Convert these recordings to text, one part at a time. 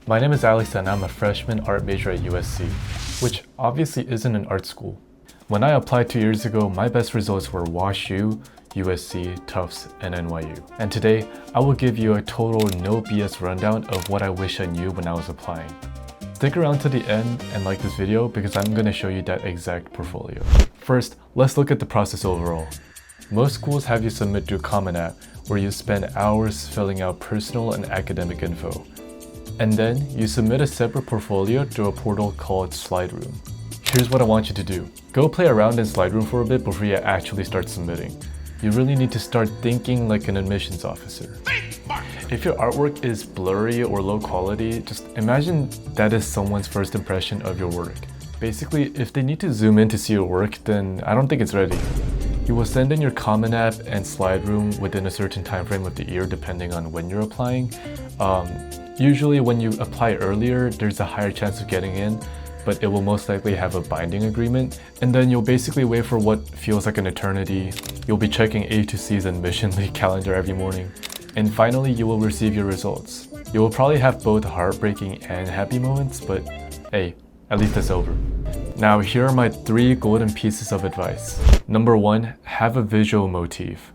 My name is Alex and I'm a freshman art major at USC, which obviously isn't an art school. When I applied 2 years ago, my best results were WashU, USC, Tufts, and NYU. And today, I will give you a total no BS rundown of what I wish I knew when I was applying. Stick around to the end and like this video because I'm going to show you that exact portfolio. First, let's look at the process overall. Most schools have you submit through Common App, where you spend hours filling out personal and academic info. And then you submit a separate portfolio through a portal called SlideRoom. Here's what I want you to do. Go play around in SlideRoom for a bit before you actually start submitting. You really need to start thinking like an admissions officer. If your artwork is blurry or low quality, just imagine that is someone's first impression of your work. Basically, if they need to zoom in to see your work, then I don't think it's ready. You will send in your Common App and SlideRoom within a certain time frame of the year depending on when you're applying. Usually when you apply earlier, there's a higher chance of getting in, but it will most likely have a binding agreement. And then you'll basically wait for what feels like an eternity. You'll be checking A to C's admission league calendar every morning. And finally, you will receive your results. You will probably have both heartbreaking and happy moments, but hey, at least it's over. Now, here are my 3 golden pieces of advice. Number 1, have a visual motif.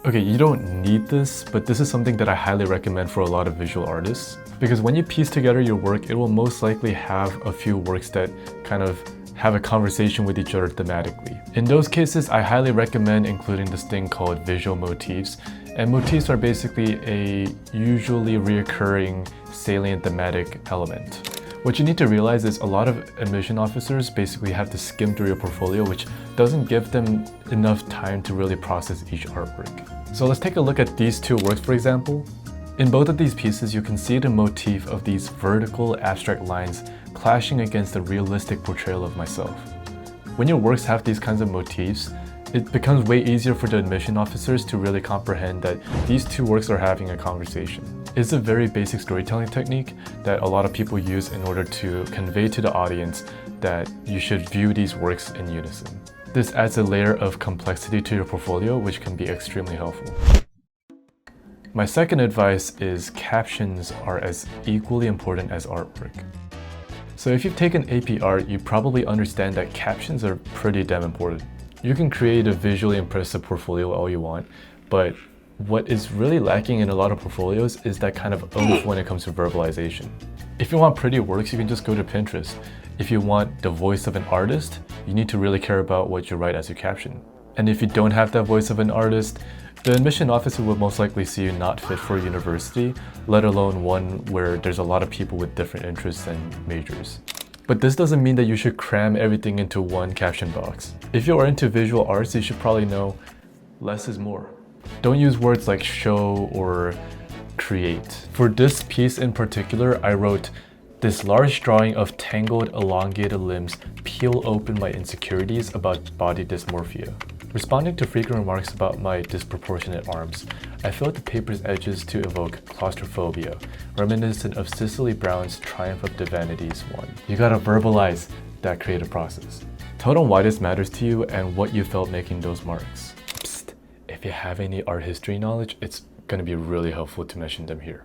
Okay, you don't need this, but this is something that I highly recommend for a lot of visual artists. Because when you piece together your work, it will most likely have a few works that kind of have a conversation with each other thematically. In those cases, I highly recommend including this thing called visual motifs. And motifs are basically a usually reoccurring salient thematic element. What you need to realize is a lot of admission officers basically have to skim through your portfolio, which doesn't give them enough time to really process each artwork. So let's take a look at these 2 works, for example. In both of these pieces, you can see the motif of these vertical abstract lines clashing against the realistic portrayal of myself. When your works have these kinds of motifs, it becomes way easier for the admission officers to really comprehend that these 2 works are having a conversation. It's a very basic storytelling technique that a lot of people use in order to convey to the audience that you should view these works in unison. This adds a layer of complexity to your portfolio, which can be extremely helpful. My second advice is captions are as equally important as artwork. So if you've taken AP Art, you probably understand that captions are pretty damn important. You can create a visually impressive portfolio all you want, but what is really lacking in a lot of portfolios is that kind of oomph when it comes to verbalization. If you want pretty works, you can just go to Pinterest. If you want the voice of an artist, you need to really care about what you write as your caption. And if you don't have that voice of an artist, the admission officer will most likely see you not fit for a university, let alone one where there's a lot of people with different interests and majors. But this doesn't mean that you should cram everything into one caption box. If you are into visual arts, you should probably know less is more. Don't use words like show or create. For this piece in particular, I wrote, "This large drawing of tangled, elongated limbs peel open my insecurities about body dysmorphia." Responding to frequent remarks about my disproportionate arms, I filled the paper's edges to evoke claustrophobia, reminiscent of Cicely Brown's Triumph of the Vanities one. You gotta verbalize that creative process. Tell them why this matters to you and what you felt making those marks. Psst, if you have any art history knowledge, it's gonna be really helpful to mention them here.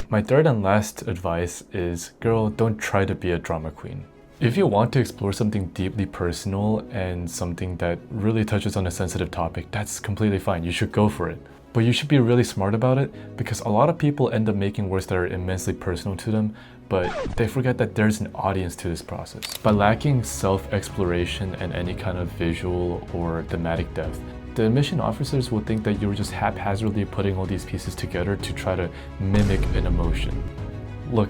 My third and last advice is, girl, don't try to be a drama queen. If you want to explore something deeply personal and something that really touches on a sensitive topic, that's completely fine. You should go for it. But you should be really smart about it because a lot of people end up making works that are immensely personal to them, but they forget that there's an audience to this process. By lacking self-exploration and any kind of visual or thematic depth, the admission officers will think that you're just haphazardly putting all these pieces together to try to mimic an emotion. Look,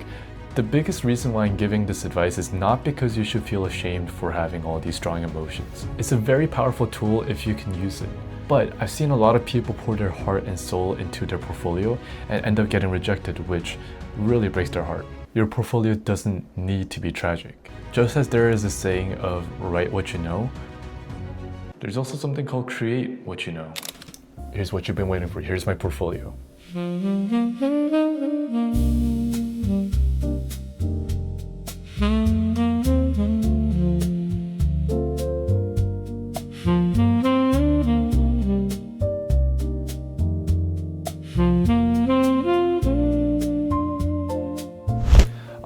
the biggest reason why I'm giving this advice is not because you should feel ashamed for having all these strong emotions. It's a very powerful tool if you can use it. But I've seen a lot of people pour their heart and soul into their portfolio and end up getting rejected, which really breaks their heart. Your portfolio doesn't need to be tragic. Just as there is a saying of write what you know, there's also something called create what you know. Here's what you've been waiting for. Here's my portfolio.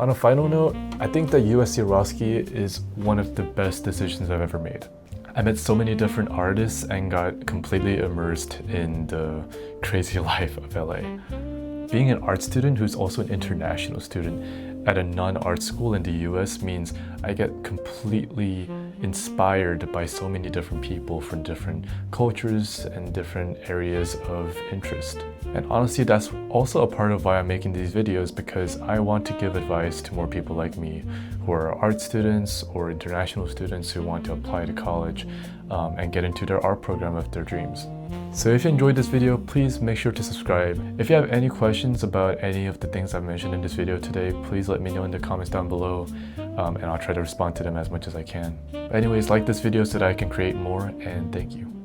On a final note, I think that USC Roski is one of the best decisions I've ever made. I met so many different artists and got completely immersed in the crazy life of LA. Being an art student who's also an international student at a non-art school in the US means I get completely inspired by so many different people from different cultures and different areas of interest. And honestly, that's also a part of why I'm making these videos, because I want to give advice to more people like me who are art students or international students who want to apply to college and get into their art program of their dreams. So if you enjoyed this video, please make sure to subscribe. If you have any questions about any of the things I've mentioned in this video today, please let me know in the comments down below, and I'll try to respond to them as much as I can. But anyways, like this video so that I can create more, and thank you.